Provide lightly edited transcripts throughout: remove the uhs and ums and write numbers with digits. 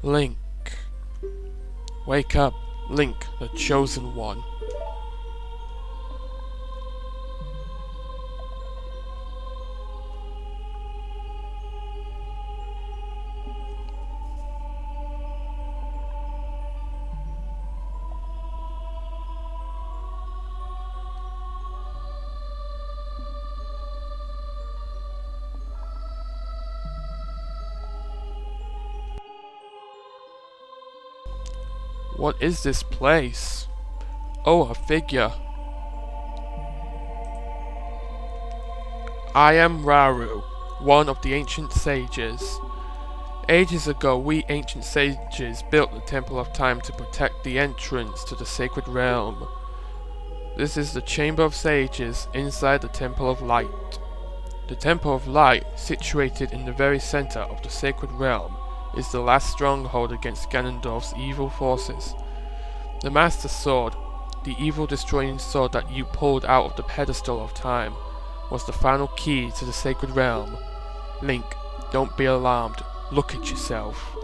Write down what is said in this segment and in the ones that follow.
Link. Wake up, Link, the chosen one. What is this place? Oh, a figure. I am Rauru, one of the ancient sages. Ages ago, we ancient sages built the Temple of Time to protect the entrance to the sacred realm. This is the Chamber of Sages inside the Temple of Light. The Temple of Light, situated in the very center of the sacred realm, is the last stronghold against Ganondorf's evil forces. The Master Sword, the evil destroying sword that you pulled out of the pedestal of time, was the final key to the sacred realm. Link, don't be alarmed. Look at yourself.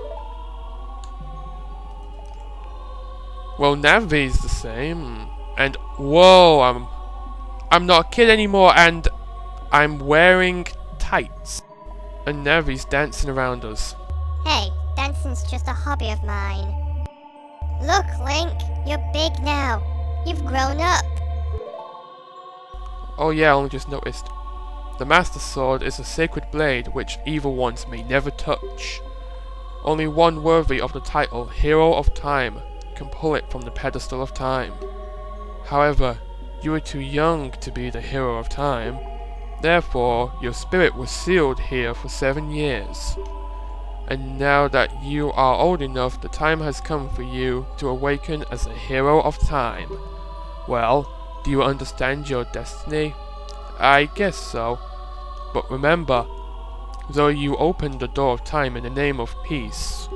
Well, Navi's the same. And whoa, I'm not a kid anymore, and I'm wearing tights. And Navi's dancing around us. Hey, dancing's just a hobby of mine. Look, Link, you're big now. You've grown up. Oh yeah, I only just noticed. The Master Sword is a sacred blade which evil ones may never touch. Only one worthy of the title Hero of Time can pull it from the pedestal of time. However, you were too young to be the Hero of Time. Therefore, your spirit was sealed here for 7 years. And now that you are old enough, the time has come for you to awaken as a Hero of Time. Well, do you understand your destiny? I guess so. But remember, though you opened the door of time in the name of peace,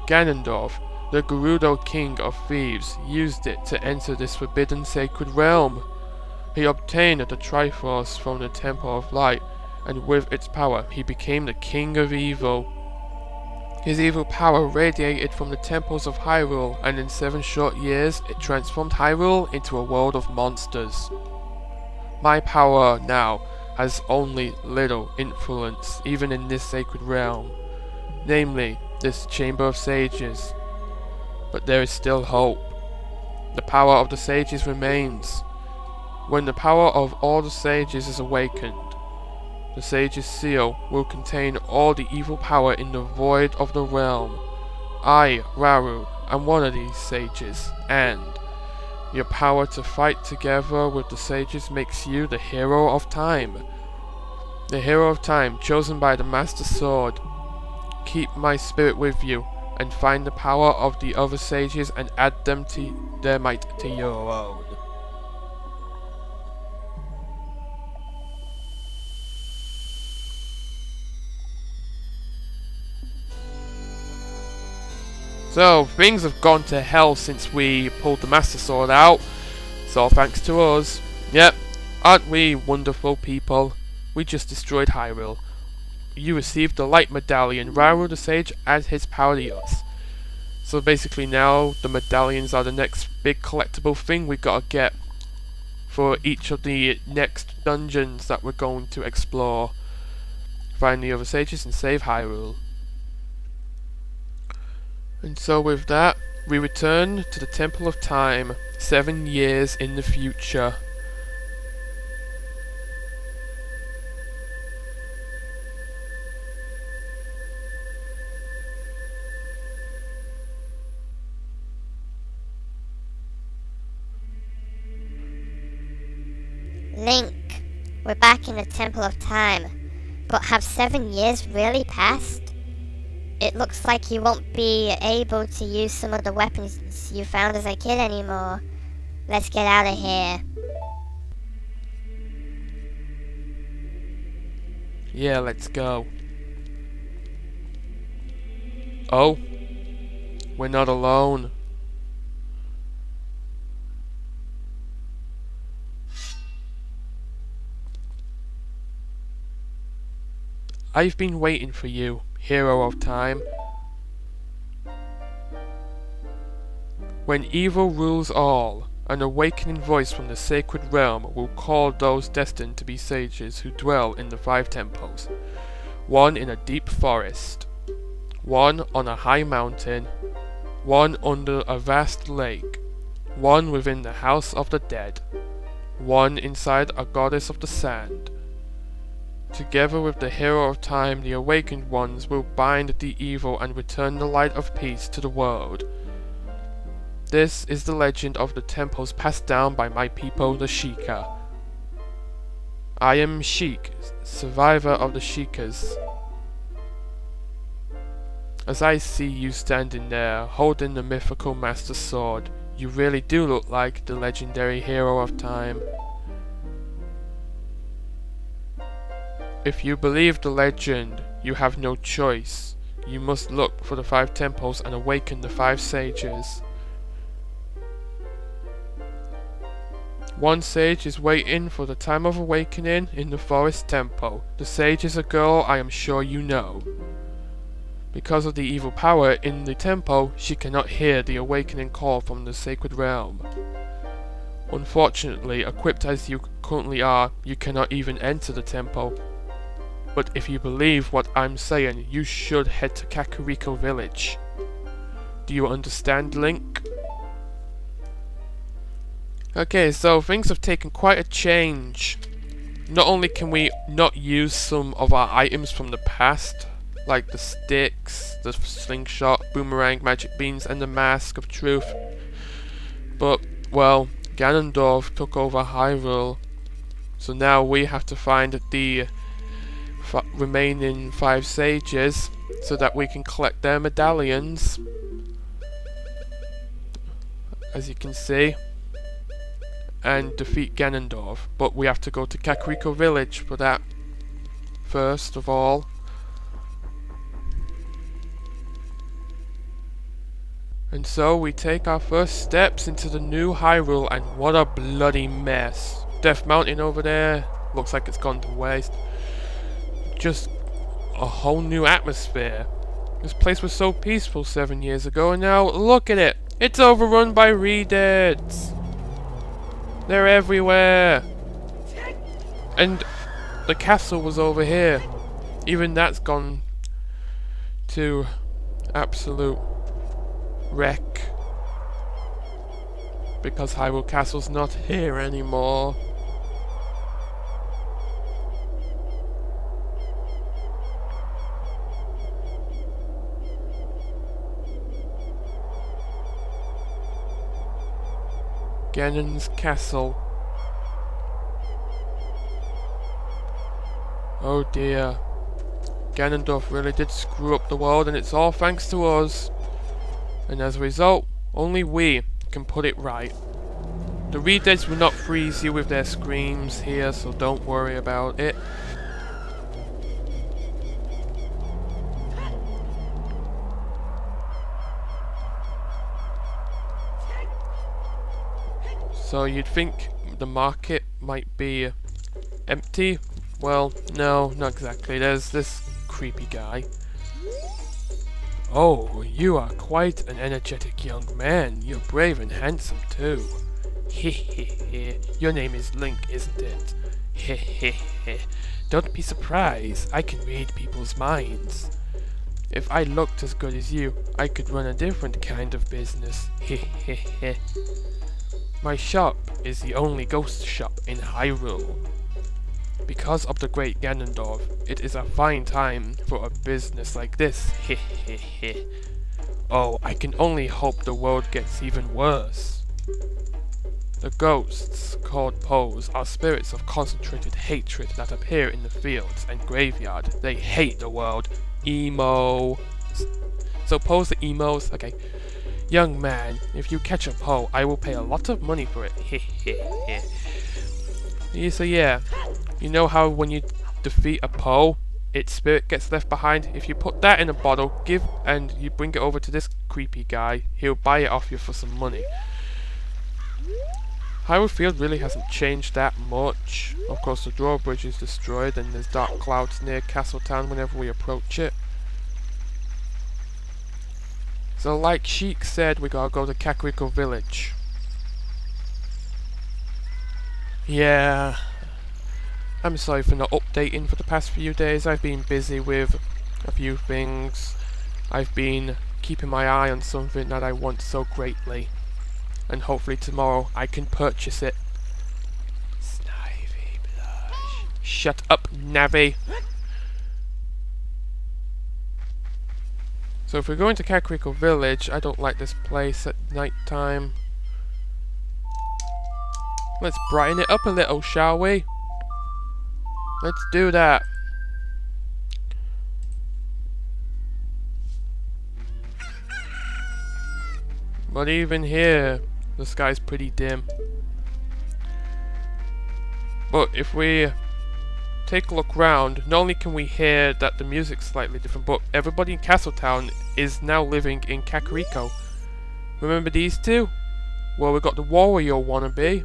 Ganondorf, the Gerudo King of Thieves, used it to enter this forbidden sacred realm. He obtained the Triforce from the Temple of Light, and with its power he became the King of Evil. His evil power radiated from the temples of Hyrule, and in 7 short years it transformed Hyrule into a world of monsters. My power now has only little influence even in this sacred realm, namely this Chamber of Sages. But there is still hope. The power of the sages remains. When the power of all the sages is awakened, the sage's seal will contain all the evil power in the void of the realm. I, Rauru, am one of these sages, and your power to fight together with the sages makes you the Hero of Time. The Hero of Time, chosen by the Master Sword. Keep my spirit with you, and find the power of the other sages and add them to their might to your own. So, things have gone to hell since we pulled the Master Sword out. It's all thanks to us. Yep, aren't we wonderful people? We just destroyed Hyrule. You received the Light Medallion. Rauru the Sage adds his power to yours. So basically now, the medallions are the next big collectible thing we gotta get for each of the next dungeons that we're going to explore. Find the other sages and save Hyrule. And so with that, we return to the Temple of Time, 7 years in the future. Link, we're back in the Temple of Time, but have 7 years really passed? It looks like you won't be able to use some of the weapons you found as a kid anymore. Let's get out of here. Yeah, let's go. Oh, we're not alone. I've been waiting for you, Hero of Time. When evil rules all, an awakening voice from the sacred realm will call those destined to be sages who dwell in the 5 temples. One in a deep forest, one on a high mountain, one under a vast lake, one within the house of the dead, one inside a goddess of the sand. Together with the hero of time, the awakened ones will bind the evil and return the light of peace to the world. This is the legend of the temples passed down by my people, the Sheikah. I am Sheik, survivor of the Sheikahs. As I see you standing there, holding the mythical Master Sword, you really do look like the legendary hero of time. If you believe the legend, you have no choice. You must look for the 5 temples and awaken the 5 sages. One sage is waiting for the time of awakening in the forest temple. The sage is a girl I am sure you know. Because of the evil power in the temple, she cannot hear the awakening call from the sacred realm. Unfortunately, equipped as you currently are, you cannot even enter the temple. But if you believe what I'm saying, you should head to Kakariko village. Do you understand, Link? Okay, so things have taken quite a change. Not only can we not use some of our items from the past, like the sticks, the slingshot, boomerang, magic beans, and the mask of truth, but, well, Ganondorf took over Hyrule, so now we have to find the remaining 5 sages so that we can collect their medallions, as you can see, and defeat Ganondorf. But we have to go to Kakariko village for that first of all. And so we take our first steps into the new Hyrule, and what a bloody mess. Death Mountain over there looks like it's gone to waste. Just a whole new atmosphere. This place was so peaceful 7 years ago, and now look at it. It's overrun by Redeads. They're everywhere. And the castle was over here. Even that's gone to absolute wreck. Because Hyrule Castle's not here anymore. Ganon's castle. Oh dear. Ganondorf really did screw up the world, and it's all thanks to us. And as a result, only we can put it right. The Redeads will not freeze you with their screams here, so don't worry about it. So you'd think the market might be empty. Well, no, not exactly. There's this creepy guy. Oh, you are quite an energetic young man. You're brave and handsome too. Hehehe. Your name is Link, isn't it? Hehehe. Don't be surprised. I can read people's minds. If I looked as good as you, I could run a different kind of business. Hehehe. My shop is the only ghost shop in Hyrule. Because of the great Ganondorf, it is a fine time for a business like this. Hehehe. Oh, I can only hope the world gets even worse. The ghosts, called Poes, are spirits of concentrated hatred that appear in the fields and graveyard. They hate the world. Emo. So Poes are emos? Okay. Young man, if you catch a Poe, I will pay a lot of money for it. Hehehe. So yeah, you know how when you defeat a Poe, its spirit gets left behind? If you put that in a bottle, and you bring it over to this creepy guy, he'll buy it off you for some money. Hyrule Field really hasn't changed that much. Of course, the drawbridge is destroyed, and there's dark clouds near Castletown whenever we approach it. So like Sheik said, we gotta go to Kakariko Village. Yeah, I'm sorry for not updating for the past few days. I've been busy with a few things. I've been keeping my eye on something that I want so greatly. And hopefully tomorrow I can purchase it. Snivy blush. Shut up, Navi. So if we're going to Kakariko Village, I don't like this place at night time. Let's brighten it up a little, shall we? Let's do that. But even here, the sky's pretty dim. But if we take a look round, not only can we hear that the music's slightly different, but everybody in Castletown is now living in Kakariko. Remember these two? Well, we got the warrior wannabe.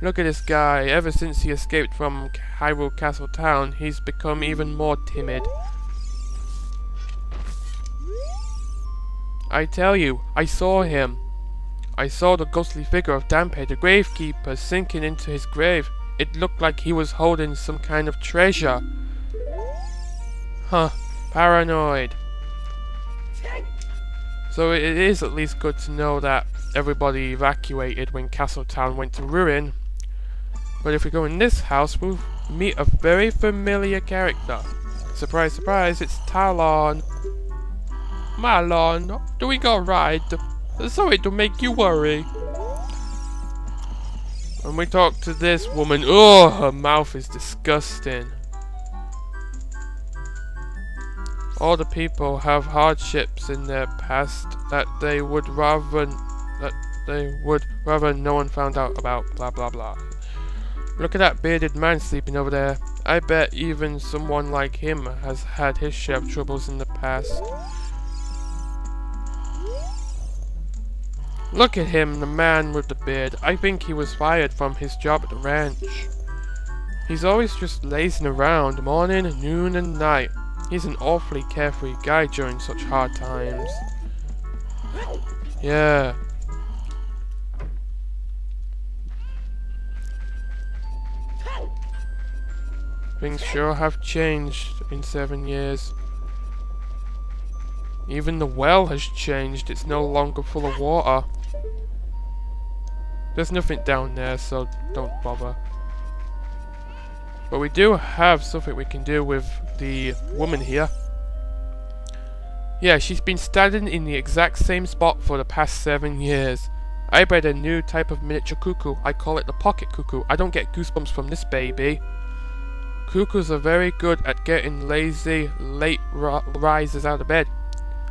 Look at this guy. Ever since he escaped from Hyrule Castletown, he's become even more timid. I tell you, I saw him. I saw the ghostly figure of Dampé, the gravekeeper, sinking into his grave. It looked like he was holding some kind of treasure. Huh, paranoid. So it is at least good to know that everybody evacuated when Castletown went to ruin. But if we go in this house, we'll meet a very familiar character. Surprise, surprise, it's Talon. Malon, doing alright. Sorry to make you worry. When we talk to this woman, oh, her mouth is disgusting. All the people have hardships in their past that they would rather no one found out about. Blah blah blah. Look at that bearded man sleeping over there. I bet even someone like him has had his share of troubles in the past. Look at him, the man with the beard. I think he was fired from his job at the ranch. He's always just lazing around, morning, noon and night. He's an awfully carefree guy during such hard times. Yeah. Things sure have changed in 7 years. Even the well has changed. It's no longer full of water. There's nothing down there, so don't bother. But we do have something we can do with the woman here. Yeah, she's been standing in the exact same spot for the past 7 years. I bred a new type of miniature cuckoo. I call it the pocket cuckoo. I don't get goosebumps from this baby. Cuckoos are very good at getting lazy, late risers out of bed.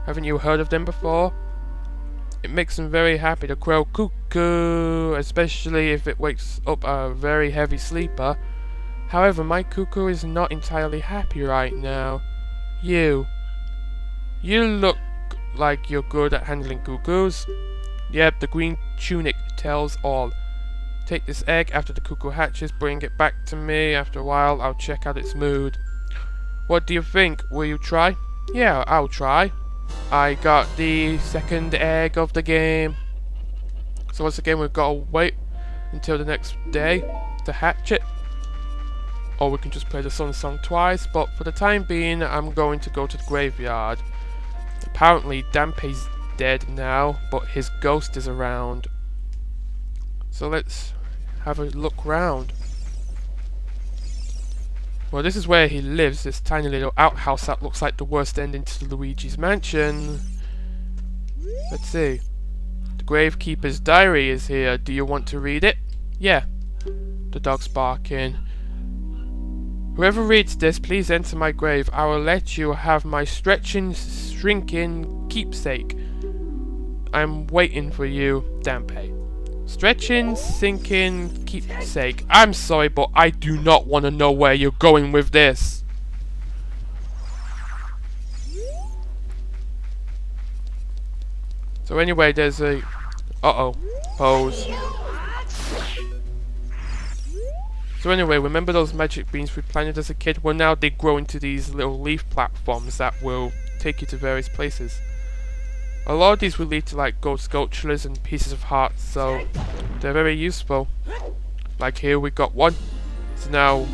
Haven't you heard of them before? It makes them very happy to crow cuckoo, especially if it wakes up a very heavy sleeper. However, my cuckoo is not entirely happy right now. You look like you're good at handling cuckoos. Yep, the green tunic tells all. Take this egg after the cuckoo hatches, bring it back to me. After a while, I'll check out its mood. What do you think? Will you try? Yeah, I'll try. I got the second egg of the game. So once again, we've got to wait until the next day to hatch it. Or we can just play the Sun Song twice, but for the time being, I'm going to go to the graveyard. Apparently, Dampé's dead now, but his ghost is around. So let's have a look round. Well, this is where he lives, this tiny little outhouse that looks like the worst ending to Luigi's Mansion. Let's see. The Gravekeeper's diary is here. Do you want to read it? Yeah. The dog's barking. Whoever reads this, please enter my grave. I will let you have my stretching, shrinking keepsake. I'm waiting for you, Dampé. Stretching, sinking, keepsake. I'm sorry, but I do not want to know where you're going with this. So anyway, there's a... Uh-oh. Pose. So anyway, remember those magic beans we planted as a kid? Well, now they grow into these little leaf platforms that will take you to various places. A lot of these will lead to like gold sculptures and pieces of hearts, so they're very useful. Like here we got one. So now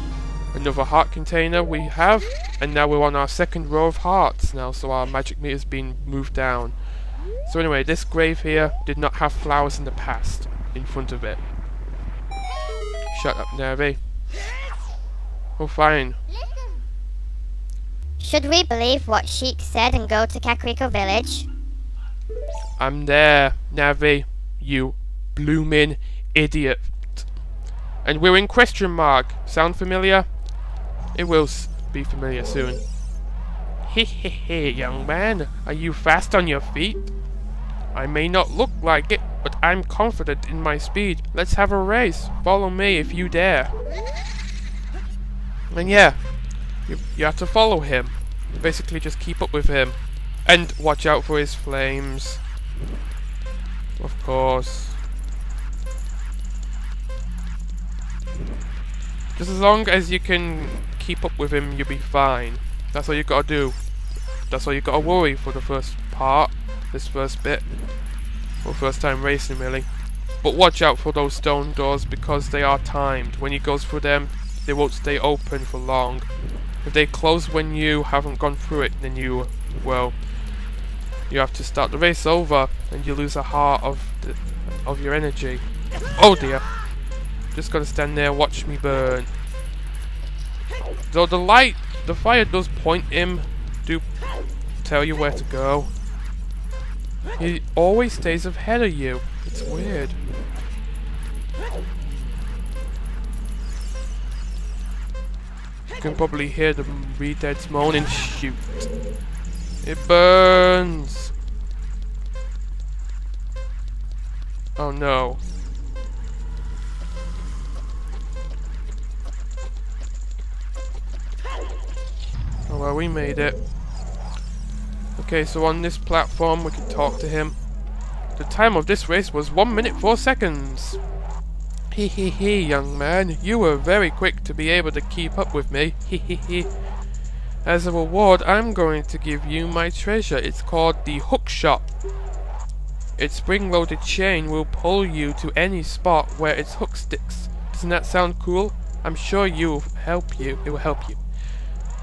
another heart container we have, and now we're on our second row of hearts now, so our magic meter's been moved down. So anyway, this grave here did not have flowers in the past in front of it. Shut up, Navi. Oh, fine. Should we believe what Sheik said and go to Kakariko Village? I'm there, Navi. You bloomin' idiot. And we're in question mark. Sound familiar? It will be familiar soon. Hehehe, young man. Are you fast on your feet? I may not look like it, but I'm confident in my speed. Let's have a race. Follow me if you dare. And yeah, you have to follow him. Basically just keep up with him. And watch out for his flames. Of course. Just as long as you can keep up with him, you'll be fine. That's all you gotta do. That's all you gotta worry for the first part. This first bit. Or first time racing, really. But watch out for those stone doors because they are timed. When you go through them, they won't stay open for long. If they close when you haven't gone through it, then you have to start the race over, and you lose a heart of your energy. Oh dear! Just gotta stand there, watch me burn. Though the fire does point him, do tell you where to go. He always stays ahead of you. It's weird. You can probably hear the Redead's moaning. Shoot. It burns. Oh no. Oh well, we made it. Okay, so on this platform we can talk to him. The time of this race was 1 minute 4 seconds. Hee, young man, you were very quick to be able to keep up with me. Hee. As a reward, I'm going to give you my treasure. It's called the hook shot. Its spring-loaded chain will pull you to any spot where its hook sticks. Doesn't that sound cool? I'm sure it will help you.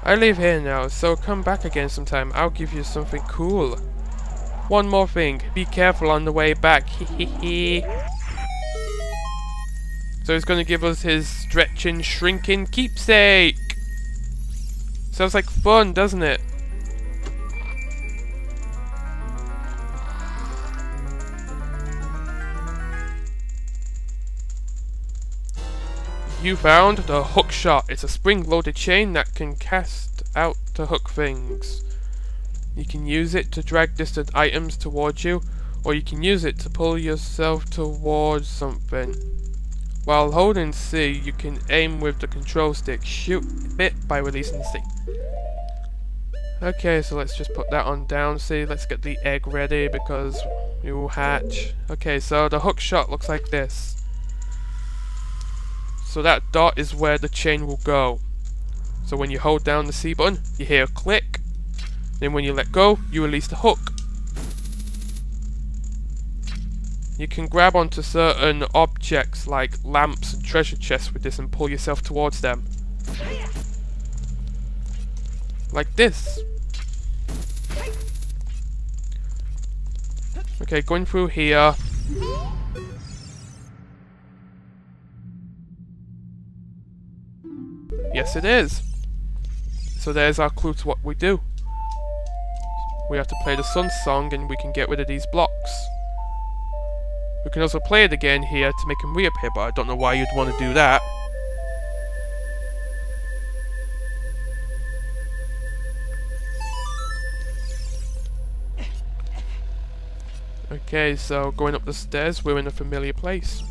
I live here now, so come back again sometime. I'll give you something cool. One more thing, be careful on the way back. Hee. So he's gonna give us his stretching, shrinking keepsake. Sounds like fun, doesn't it? You found the hook shot. It's a spring-loaded chain that can cast out to hook things. You can use it to drag distant items towards you, or you can use it to pull yourself towards something. While holding C, you can aim with the control stick. Shoot it by releasing C. Okay, so let's just put that on down C. Let's get the egg ready because it will hatch. Okay, so the hook shot looks like this. So that dot is where the chain will go. So when you hold down the C button, you hear a click. Then when you let go, you release the hook. You can grab onto certain objects like lamps and treasure chests with this and pull yourself towards them. Like this. Okay, going through here. Yes, it is. So there's our clue to what we do. We have to play the sun song and we can get rid of these blocks. We can also play it again here to make him reappear, but I don't know why you'd want to do that. Okay, so going up the stairs, we're in a familiar place.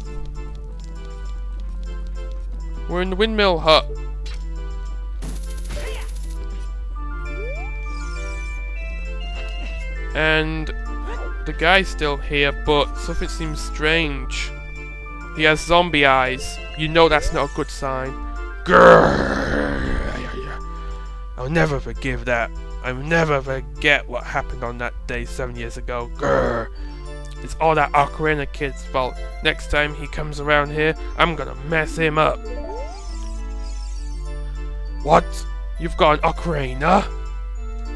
We're in the windmill hut. And the guy's still here, but something seems strange. He has zombie eyes. You know that's not a good sign. Grrr! I'll never forgive that. I'll never forget what happened on that day 7 years ago. Grr. It's all that Ocarina kid's fault. Next time he comes around here, I'm gonna mess him up. What? You've got an Ocarina?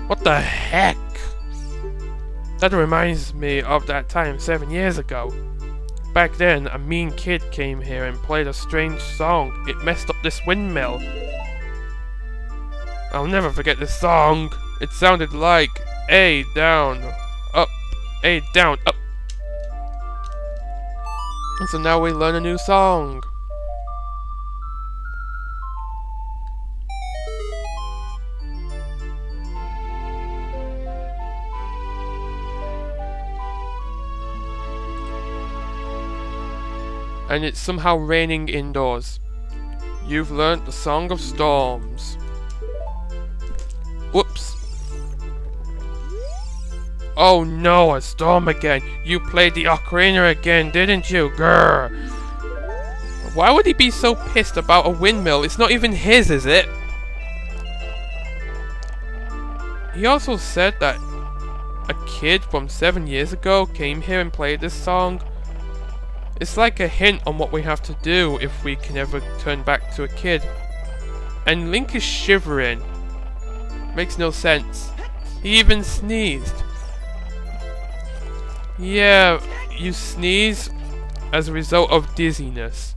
What the heck? That reminds me of that time 7 years ago. Back then, a mean kid came here and played a strange song. It messed up this windmill. I'll never forget this song. It sounded like A down, up, A down, up. And so now we learn a new song. And it's somehow raining indoors. You've learnt the Song of Storms. Whoops. Oh no, a storm again. You played the Ocarina again, didn't you? Grr. Why would he be so pissed about a windmill? It's not even his, is it? He also said that a kid from 7 years ago came here and played this song. It's like a hint on what we have to do if we can ever turn back to a kid. And Link is shivering. Makes no sense. He even sneezed. Yeah, you sneeze as a result of dizziness.